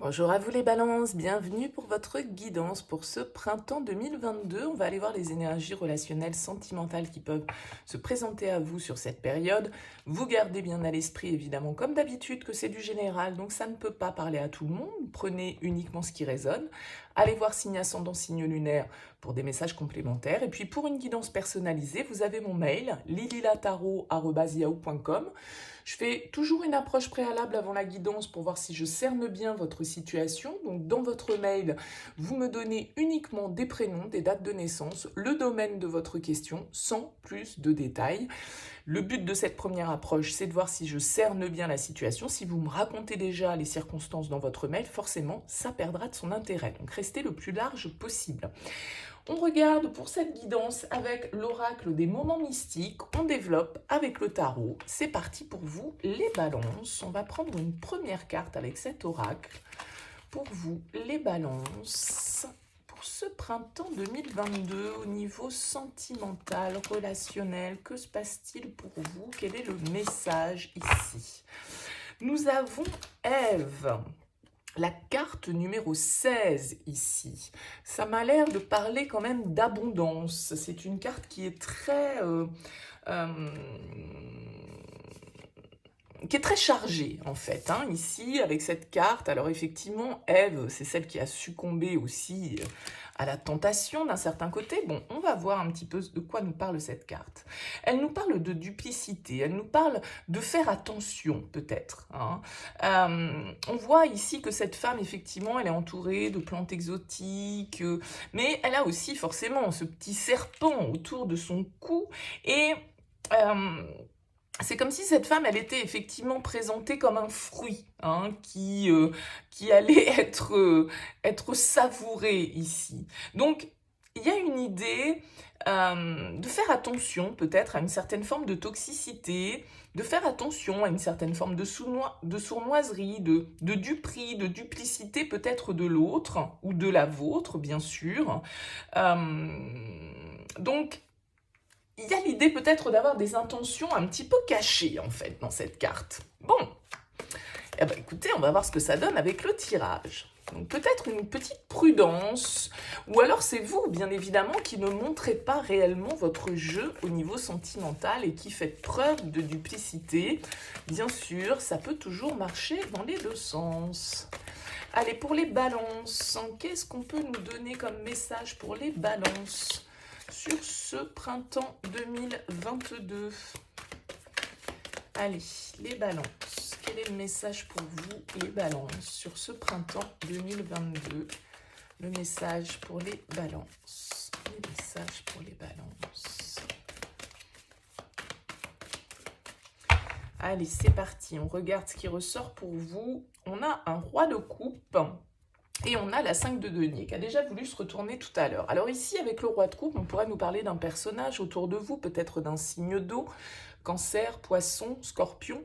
Bonjour à vous les balances, bienvenue pour votre guidance pour ce printemps 2022. On va aller voir les énergies relationnelles sentimentales qui peuvent se présenter à vous sur cette période. Vous gardez bien à l'esprit évidemment comme d'habitude que c'est du général, donc ça ne peut pas parler à tout le monde. Prenez uniquement ce qui résonne. Allez voir signe ascendant, signe lunaire pour des messages complémentaires. Et puis pour une guidance personnalisée, vous avez mon mail lililataro@yahoo.com. Je fais toujours une approche préalable avant la guidance pour voir si je cerne bien votre situation. Donc dans votre mail, vous me donnez uniquement des prénoms, des dates de naissance, le domaine de votre question, sans plus de détails. Le but de cette première approche, c'est de voir si je cerne bien la situation. Si vous me racontez déjà les circonstances dans votre mail, forcément, ça perdra de son intérêt. Donc restez le plus large possible. On regarde pour cette guidance avec l'oracle des moments mystiques, on développe avec le tarot. C'est parti pour vous les balances. On va prendre une première carte avec cet oracle. Pour vous les balances, pour ce printemps 2022 au niveau sentimental, relationnel, que se passe-t-il pour vous? Quel est le message ici? Nous avons Ève. La carte numéro 16 ici, ça m'a l'air de parler quand même d'abondance. C'est une carte qui est euh, très chargée en fait, hein, ici avec cette carte. Alors effectivement, Ève, c'est celle qui a succombé aussi à la tentation d'un certain côté. Bon, on va voir un petit peu de quoi nous parle cette carte. Elle nous parle de duplicité, elle nous parle de faire attention peut-être, hein. On voit ici que cette femme, effectivement, elle est entourée de plantes exotiques, mais elle a aussi forcément ce petit serpent autour de son cou et... c'est comme si cette femme, elle était effectivement présentée comme un fruit, hein, qui allait être savouré ici. Donc, il y a une idée de faire attention peut-être à une certaine forme de toxicité, de faire attention à une certaine forme de sournoiserie, de duperie, de duplicité peut-être de l'autre, ou de la vôtre, bien sûr. Donc, il y a l'idée peut-être d'avoir des intentions un petit peu cachées, en fait, dans cette carte. Bon, eh ben, écoutez, on va voir ce que ça donne avec le tirage. Donc peut-être une petite prudence, ou alors c'est vous, bien évidemment, qui ne montrez pas réellement votre jeu au niveau sentimental et qui faites preuve de duplicité. Bien sûr, ça peut toujours marcher dans les deux sens. Allez, pour les balances, qu'est-ce qu'on peut nous donner comme message pour les balances sur ce printemps 2022? Allez, les balances. Quel est le message pour vous, les balances, sur ce printemps 2022? Le message pour les balances. Les messages pour les balances. Allez, c'est parti. On regarde ce qui ressort pour vous. On a un roi de coupe. Et on a la 5 de denier qui a déjà voulu se retourner tout à l'heure. Alors ici, avec le roi de coupe, on pourrait nous parler d'un personnage autour de vous, peut-être d'un signe d'eau, Cancer, Poisson, Scorpion.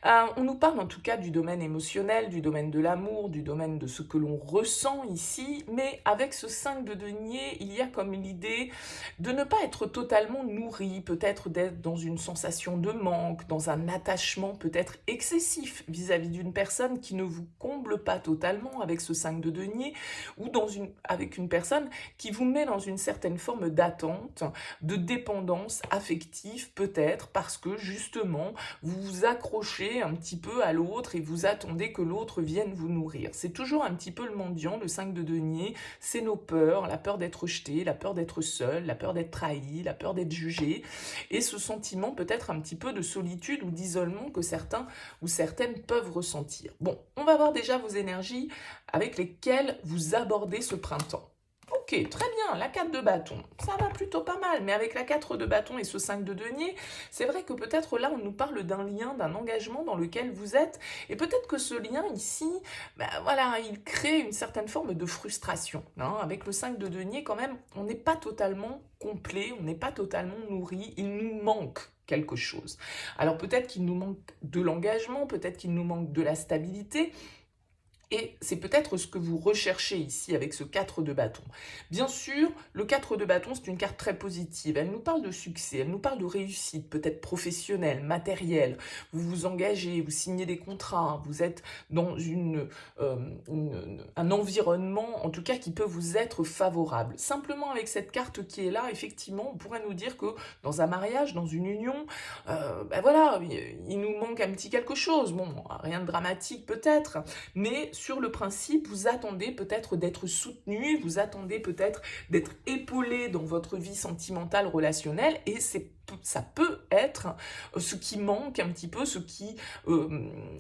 On nous parle en tout cas du domaine émotionnel, du domaine de l'amour, du domaine de ce que l'on ressent ici, mais avec ce 5 de denier, il y a comme l'idée de ne pas être totalement nourri, peut-être d'être dans une sensation de manque, dans un attachement peut-être excessif vis-à-vis d'une personne qui ne vous comble pas totalement avec ce 5 de denier, ou avec une personne qui vous met dans une certaine forme d'attente, de dépendance affective peut-être, parce que justement, vous vous accrochez un petit peu à l'autre et vous attendez que l'autre vienne vous nourrir. C'est toujours un petit peu le mendiant, le 5 de denier, c'est nos peurs, la peur d'être rejeté, la peur d'être seul, la peur d'être trahi, la peur d'être jugé, et ce sentiment peut-être un petit peu de solitude ou d'isolement que certains ou certaines peuvent ressentir. Bon, on va voir déjà vos énergies avec lesquelles vous abordez ce printemps. Ok, très bien, la 4 de bâton, ça va plutôt pas mal, mais avec la 4 de bâton et ce 5 de denier, c'est vrai que peut-être là on nous parle d'un lien, d'un engagement dans lequel vous êtes, et peut-être que ce lien ici, ben voilà, il crée une certaine forme de frustration, hein. Avec le 5 de denier quand même, on n'est pas totalement complet, on n'est pas totalement nourri, il nous manque quelque chose. Alors peut-être qu'il nous manque de l'engagement, peut-être qu'il nous manque de la stabilité, Et c'est peut-être ce que vous recherchez ici avec ce 4 de bâton. Bien sûr, le 4 de bâton, c'est une carte très positive. Elle nous parle de succès, elle nous parle de réussite, peut-être professionnelle, matérielle. Vous vous engagez, vous signez des contrats, vous êtes dans un environnement, en tout cas, qui peut vous être favorable. Simplement, avec cette carte qui est là, effectivement, on pourrait nous dire que dans un mariage, dans une union, ben voilà, il nous manque un petit quelque chose. Bon, rien de dramatique peut-être, mais sur le principe, vous attendez peut-être d'être soutenu, vous attendez peut-être d'être épaulé dans votre vie sentimentale, relationnelle, et ça peut être ce qui manque un petit peu, ce qui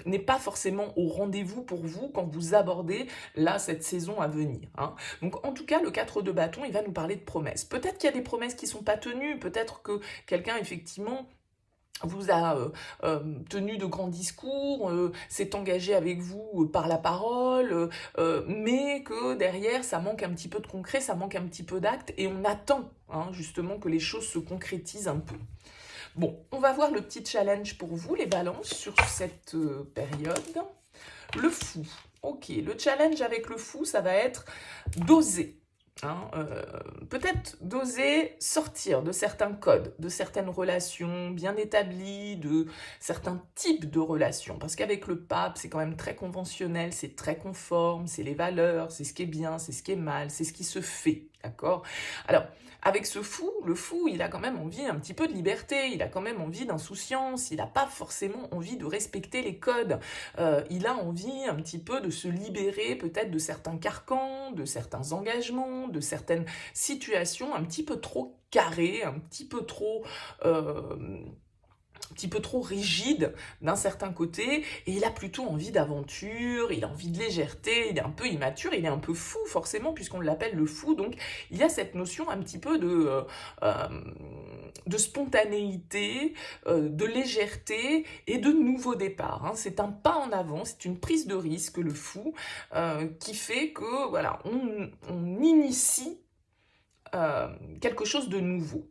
n'est pas forcément au rendez-vous pour vous quand vous abordez là cette saison à venir. Hein. Donc en tout cas, le 4 de bâton, il va nous parler de promesses. Peut-être qu'il y a des promesses qui ne sont pas tenues, peut-être que quelqu'un effectivement vous a tenu de grands discours, s'est engagé avec vous par la parole, mais que derrière, ça manque un petit peu de concret, ça manque un petit peu d'acte, et on attend hein, justement que les choses se concrétisent un peu. Bon, on va voir le petit challenge pour vous, les balances, sur cette période. Le fou. Ok, le challenge avec le fou, ça va être d'oser. Hein, peut-être d'oser sortir de certains codes, de certaines relations bien établies, de certains types de relations. Parce qu'avec le pape, c'est quand même très conventionnel, c'est très conforme, c'est les valeurs, c'est ce qui est bien, c'est ce qui est mal, c'est ce qui se fait. D'accord ? Alors, avec ce fou, le fou, il a quand même envie un petit peu de liberté, il a quand même envie d'insouciance, il n'a pas forcément envie de respecter les codes. Il a envie un petit peu de se libérer peut-être de certains carcans, de certains engagements, de certaines situations un petit peu trop carrées, un petit peu trop rigide d'un certain côté, et il a plutôt envie d'aventure, il a envie de légèreté, il est un peu immature, il est un peu fou forcément puisqu'on l'appelle le fou, donc il y a cette notion un petit peu de spontanéité, de légèreté et de nouveau départ. Hein. C'est un pas en avant, c'est une prise de risque, le fou, qui fait que voilà, on initie quelque chose de nouveau.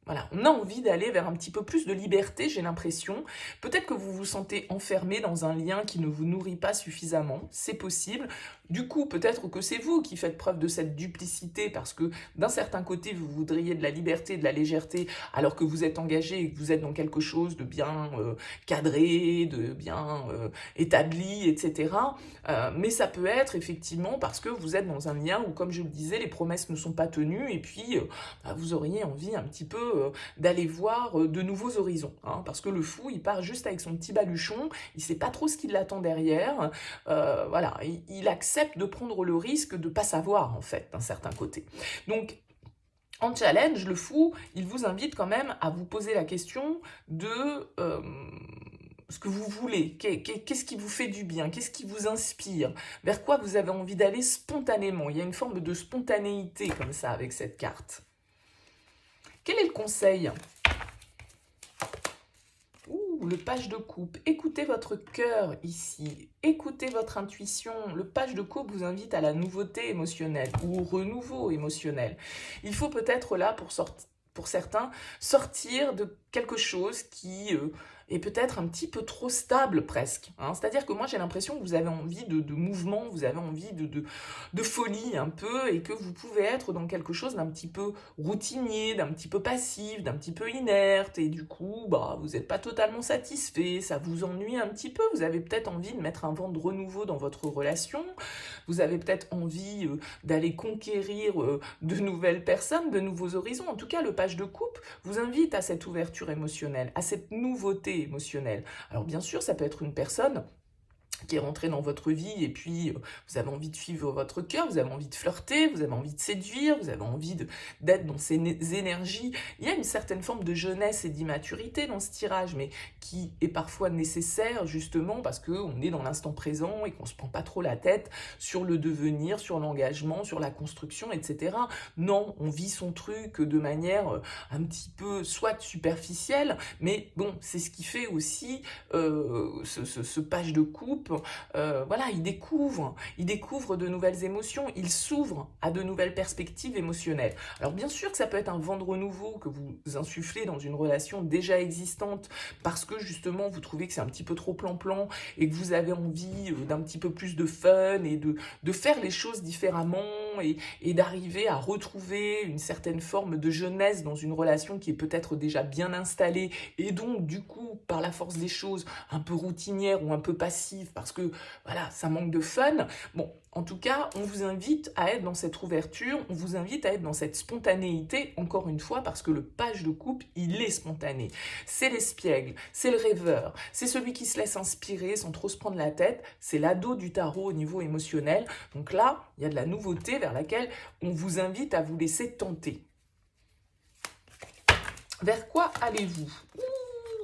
Voilà, on a envie d'aller vers un petit peu plus de liberté, j'ai l'impression. Peut-être que vous vous sentez enfermé dans un lien qui ne vous nourrit pas suffisamment, c'est possible. Du coup, peut-être que c'est vous qui faites preuve de cette duplicité parce que d'un certain côté, vous voudriez de la liberté, de la légèreté, alors que vous êtes engagé et que vous êtes dans quelque chose de bien cadré, de bien établi, etc. Mais ça peut être effectivement parce que vous êtes dans un lien où, comme je le disais, les promesses ne sont pas tenues et puis vous auriez envie un petit peu d'aller voir de nouveaux horizons. Hein, parce que le fou, il part juste avec son petit baluchon, il ne sait pas trop ce qui l'attend derrière. Voilà, il accepte de prendre le risque de ne pas savoir, en fait, d'un certain côté. Donc, en challenge, le fou, il vous invite quand même à vous poser la question de ce que vous voulez, qu'est-ce qui vous fait du bien, qu'est-ce qui vous inspire, vers quoi vous avez envie d'aller spontanément. Il y a une forme de spontanéité comme ça avec cette carte. Quel est le conseil ? Le page de coupe. Écoutez votre cœur ici. Écoutez votre intuition. Le page de coupe vous invite à la nouveauté émotionnelle ou au renouveau émotionnel. Il faut peut-être là, pour certains, sortir de quelque chose qui est peut-être un petit peu trop stable presque. Hein. C'est-à-dire que moi j'ai l'impression que vous avez envie de mouvement, vous avez envie de folie un peu et que vous pouvez être dans quelque chose d'un petit peu routinier, d'un petit peu passif, d'un petit peu inerte et du coup vous n'êtes pas totalement satisfait, ça vous ennuie un petit peu, vous avez peut-être envie de mettre un vent de renouveau dans votre relation, vous avez peut-être envie d'aller conquérir de nouvelles personnes, de nouveaux horizons. En tout cas, le page de coupe vous invite à cette ouverture émotionnelle, à cette nouveauté émotionnelle. Alors bien sûr, ça peut être une personne qui est rentrée dans votre vie et puis vous avez envie de suivre votre cœur, vous avez envie de flirter, vous avez envie de séduire, vous avez envie d'être dans ces énergies. Il y a une certaine forme de jeunesse et d'immaturité dans ce tirage, mais qui est parfois nécessaire justement parce qu'on est dans l'instant présent et qu'on ne se prend pas trop la tête sur le devenir, sur l'engagement, sur la construction, etc. Non, on vit son truc de manière un petit peu soit superficielle, mais bon, c'est ce qui fait aussi ce page de coupe coupe, voilà, il découvre de nouvelles émotions, il s'ouvre à de nouvelles perspectives émotionnelles. Alors bien sûr que ça peut être un vent de renouveau que vous insufflez dans une relation déjà existante parce que justement vous trouvez que c'est un petit peu trop plan-plan et que vous avez envie d'un petit peu plus de fun et de faire les choses différemment et d'arriver à retrouver une certaine forme de jeunesse dans une relation qui est peut-être déjà bien installée et donc du coup par la force des choses un peu routinière ou un peu passive parce que voilà ça manque de fun. Bon, en tout cas, on vous invite à être dans cette ouverture, on vous invite à être dans cette spontanéité, encore une fois, parce que le page de coupe, il est spontané. C'est l'espiègle, c'est le rêveur, c'est celui qui se laisse inspirer sans trop se prendre la tête, c'est l'ado du tarot au niveau émotionnel. Donc là, il y a de la nouveauté vers laquelle on vous invite à vous laisser tenter. Vers quoi allez-vous ?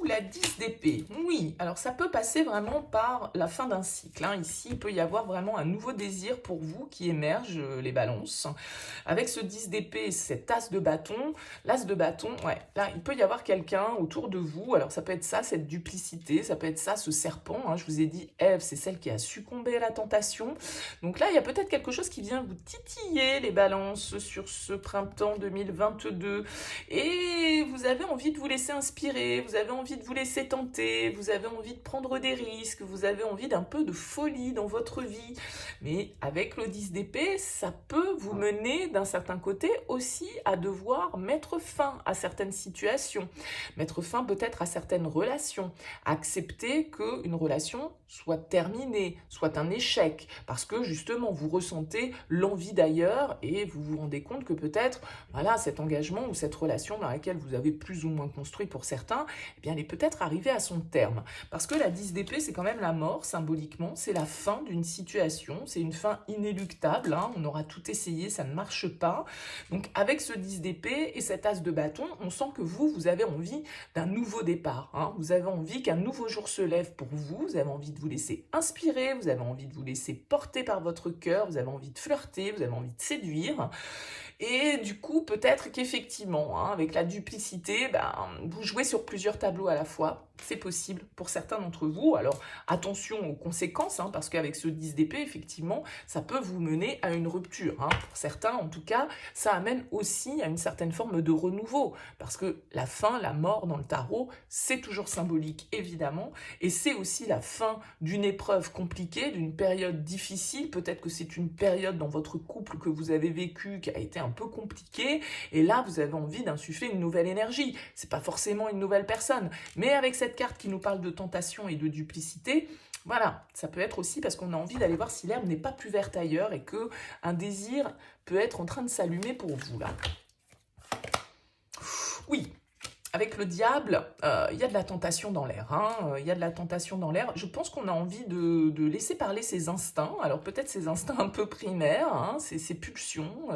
La 10 d'épée, oui, alors ça peut passer vraiment par la fin d'un cycle. Hein. Ici, il peut y avoir vraiment un nouveau désir pour vous qui émerge, les balances. Avec ce 10 d'épée, cet as de bâton, l'as de bâton, ouais, là, il peut y avoir quelqu'un autour de vous. Alors ça peut être ça, cette duplicité, ça peut être ça, ce serpent. Hein. Je vous ai dit, Ève, c'est celle qui a succombé à la tentation. Donc là, il y a peut-être quelque chose qui vient vous titiller, les balances, sur ce printemps 2022. Et vous avez envie de vous laisser inspirer, vous avez envie de vous laisser tenter, vous avez envie de prendre des risques, vous avez envie d'un peu de folie dans votre vie. Mais avec le 10 d'épée, ça peut vous mener d'un certain côté aussi à devoir mettre fin à certaines situations, mettre fin peut-être à certaines relations, accepter qu'une relation soit terminée, soit un échec, parce que justement vous ressentez l'envie d'ailleurs et vous vous rendez compte que peut-être voilà, cet engagement ou cette relation dans laquelle vous avez plus ou moins construit pour certains, eh bien, elle est peut-être arrivée à son terme. Parce que la 10 d'épée, c'est quand même la mort, symboliquement, c'est la fin d'une situation, c'est une fin inéluctable, hein, on aura tout essayé, ça ne marche pas. Donc avec ce 10 d'épée et cet as de bâton, on sent que vous avez envie d'un nouveau départ, hein. Vous avez envie qu'un nouveau jour se lève pour vous, vous avez envie de vous laisser inspirer, vous avez envie de vous laisser porter par votre cœur, vous avez envie de flirter, vous avez envie de séduire. Et du coup, peut-être qu'effectivement, hein, avec la duplicité, vous jouez sur plusieurs tableaux à la fois. C'est possible pour certains d'entre vous. Alors, attention aux conséquences, hein, parce qu'avec ce 10 d'épée, effectivement, ça peut vous mener à une rupture. Hein. Pour certains, en tout cas, ça amène aussi à une certaine forme de renouveau. Parce que la fin, la mort dans le tarot, c'est toujours symbolique, évidemment. Et c'est aussi la fin d'une épreuve compliquée, d'une période difficile. Peut-être que c'est une période dans votre couple que vous avez vécue qui a été un peu compliquée. Et là, vous avez envie d'insuffler une nouvelle énergie. C'est pas forcément une nouvelle personne. Mais avec cette carte qui nous parle de tentation et de duplicité, voilà, ça peut être aussi parce qu'on a envie d'aller voir si l'herbe n'est pas plus verte ailleurs et que un désir peut être en train de s'allumer pour vous, là. Oui, avec le diable, il y a de la tentation dans l'air. Hein, il y a de la tentation dans l'air. Je pense qu'on a envie de laisser parler ses instincts. Alors peut-être ses instincts un peu primaires, hein, ses pulsions.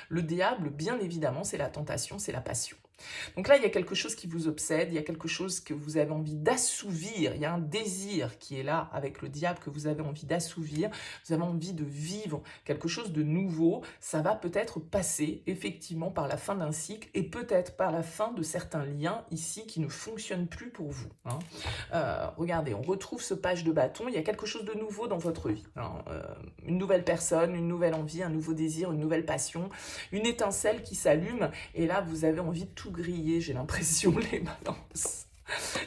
Le diable, bien évidemment, c'est la tentation, c'est la passion. Donc là, il y a quelque chose qui vous obsède, il y a quelque chose que vous avez envie d'assouvir, il y a un désir qui est là avec le diable que vous avez envie d'assouvir, vous avez envie de vivre quelque chose de nouveau, ça va peut-être passer effectivement par la fin d'un cycle et peut-être par la fin de certains liens ici qui ne fonctionnent plus pour vous. Hein. Regardez, on retrouve ce page de bâton, il y a quelque chose de nouveau dans votre vie. Hein. Une nouvelle personne, une nouvelle envie, un nouveau désir, une nouvelle passion, une étincelle qui s'allume et là, vous avez envie de tout grillé, j'ai l'impression, les balances.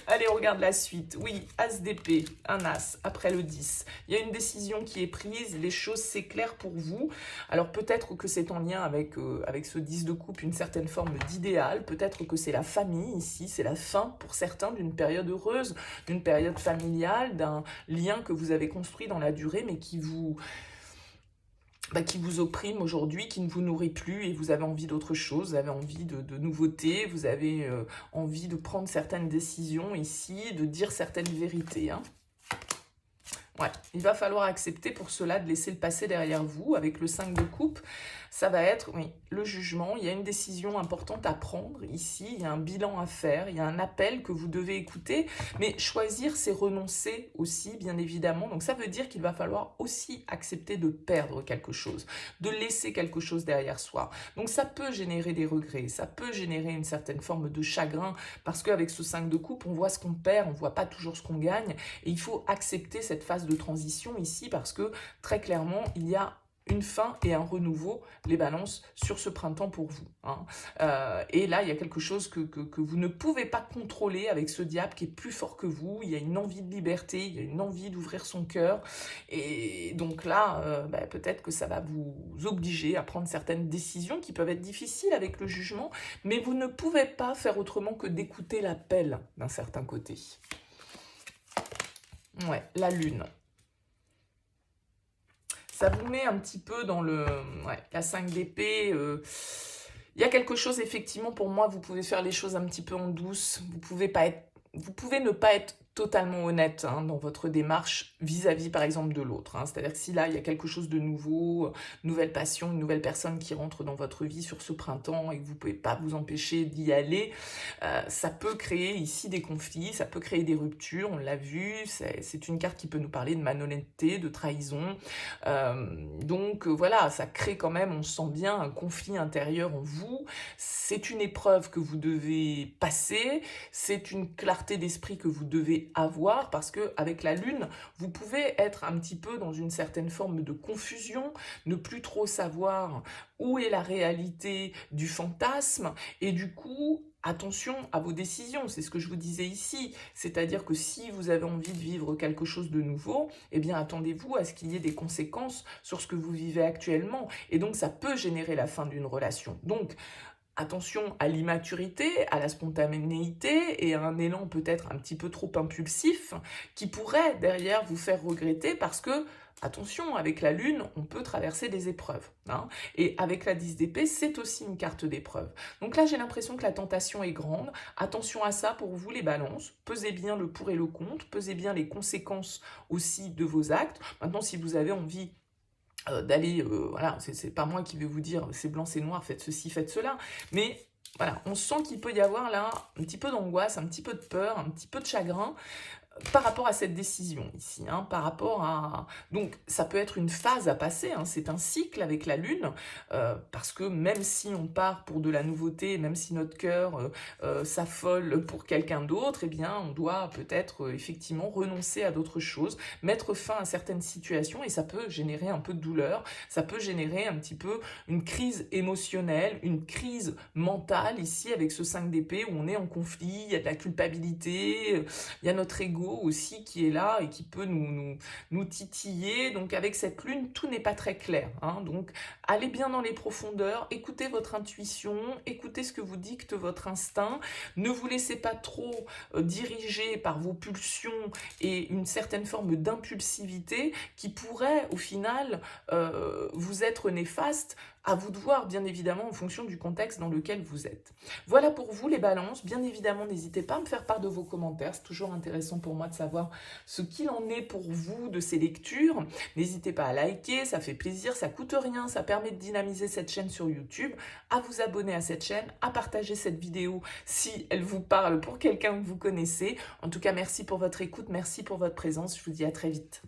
Allez, on regarde la suite. Oui, as d'épée, un as, après le 10. Il y a une décision qui est prise, les choses s'éclairent pour vous. Alors peut-être que c'est en lien avec ce 10 de coupe, une certaine forme d'idéal. Peut-être que c'est la famille ici, c'est la fin pour certains d'une période heureuse, d'une période familiale, d'un lien que vous avez construit dans la durée, mais qui vous opprime aujourd'hui, qui ne vous nourrit plus et vous avez envie d'autre chose, vous avez envie de nouveautés, vous avez envie de prendre certaines décisions ici, de dire certaines vérités. Hein. Ouais, il va falloir accepter pour cela de laisser le passé derrière vous avec le 5 de coupe. ça va être, oui, le jugement. Il y a une décision importante à prendre ici, il y a un bilan à faire, il y a un appel que vous devez écouter, mais choisir, c'est renoncer aussi, bien évidemment. Donc ça veut dire qu'il va falloir aussi accepter de perdre quelque chose, de laisser quelque chose derrière soi. Donc ça peut générer des regrets, ça peut générer une certaine forme de chagrin, parce qu'avec ce 5 de coupe, on voit ce qu'on perd, on voit pas toujours ce qu'on gagne, et il faut accepter cette phase de transition ici, parce que très clairement, il y a une fin et un renouveau, les balances, sur ce printemps pour vous. Hein. Et là, il y a quelque chose que vous ne pouvez pas contrôler avec ce diable qui est plus fort que vous. Il y a une envie de liberté, il y a une envie d'ouvrir son cœur. Et donc là, peut-être que ça va vous obliger à prendre certaines décisions qui peuvent être difficiles avec le jugement, mais vous ne pouvez pas faire autrement que d'écouter l'appel d'un certain côté. Ouais, la lune. Ça vous met un petit peu dans le... Ouais, la 5 d'épée. Il y a quelque chose, effectivement, pour moi, vous pouvez faire les choses un petit peu en douce. Vous pouvez ne pas être totalement honnête dans votre démarche vis-à-vis, par exemple, de l'autre. C'est-à-dire que si là, il y a quelque chose de nouveau, nouvelle passion, une nouvelle personne qui rentre dans votre vie sur ce printemps et que vous ne pouvez pas vous empêcher d'y aller, ça peut créer ici des conflits, ça peut créer des ruptures, on l'a vu, c'est une carte qui peut nous parler de malhonnêteté, de trahison. Donc voilà, ça crée quand même, on sent bien, un conflit intérieur en vous. C'est une épreuve que vous devez passer, c'est une clarté d'esprit que vous devez avoir, parce que avec la lune, vous pouvez être un petit peu dans une certaine forme de confusion, ne plus trop savoir où est la réalité du fantasme, et du coup, attention à vos décisions, c'est ce que je vous disais ici, c'est-à-dire que si vous avez envie de vivre quelque chose de nouveau, eh bien attendez-vous à ce qu'il y ait des conséquences sur ce que vous vivez actuellement, et donc ça peut générer la fin d'une relation. Donc, attention à l'immaturité, à la spontanéité et à un élan peut-être un petit peu trop impulsif qui pourrait derrière vous faire regretter, parce que, attention, avec la lune, on peut traverser des épreuves. Et avec la 10 d'épée, c'est aussi une carte d'épreuve. Donc là, j'ai l'impression que la tentation est grande. Attention à ça pour vous, les balances. Pesez bien le pour et le contre. Pesez bien les conséquences aussi de vos actes. Maintenant, si vous avez envie d'aller, voilà, c'est pas moi qui vais vous dire c'est blanc, c'est noir, faites ceci, faites cela, mais voilà, on sent qu'il peut y avoir là un petit peu d'angoisse, un petit peu de peur, un petit peu de chagrin, par rapport à cette décision ici, par rapport à... Donc, ça peut être une phase à passer, c'est un cycle avec la lune, parce que même si on part pour de la nouveauté, même si notre cœur s'affole pour quelqu'un d'autre, eh bien, on doit peut-être effectivement renoncer à d'autres choses, mettre fin à certaines situations, et ça peut générer un peu de douleur, ça peut générer un petit peu une crise émotionnelle, une crise mentale ici avec ce 5 d'épée où on est en conflit, il y a de la culpabilité, il y a notre ego aussi qui est là et qui peut nous titiller. Donc avec cette lune, tout n'est pas très clair. Donc allez bien dans les profondeurs, écoutez votre intuition, écoutez ce que vous dicte votre instinct. Ne vous laissez pas trop diriger par vos pulsions et une certaine forme d'impulsivité qui pourrait au final vous être néfaste. À vous de voir, bien évidemment, en fonction du contexte dans lequel vous êtes. Voilà pour vous, les balances. Bien évidemment, n'hésitez pas à me faire part de vos commentaires. C'est toujours intéressant pour moi de savoir ce qu'il en est pour vous de ces lectures. N'hésitez pas à liker, ça fait plaisir, ça coûte rien, ça permet de dynamiser cette chaîne sur YouTube, à vous abonner à cette chaîne, à partager cette vidéo si elle vous parle pour quelqu'un que vous connaissez. En tout cas, merci pour votre écoute, merci pour votre présence. Je vous dis à très vite.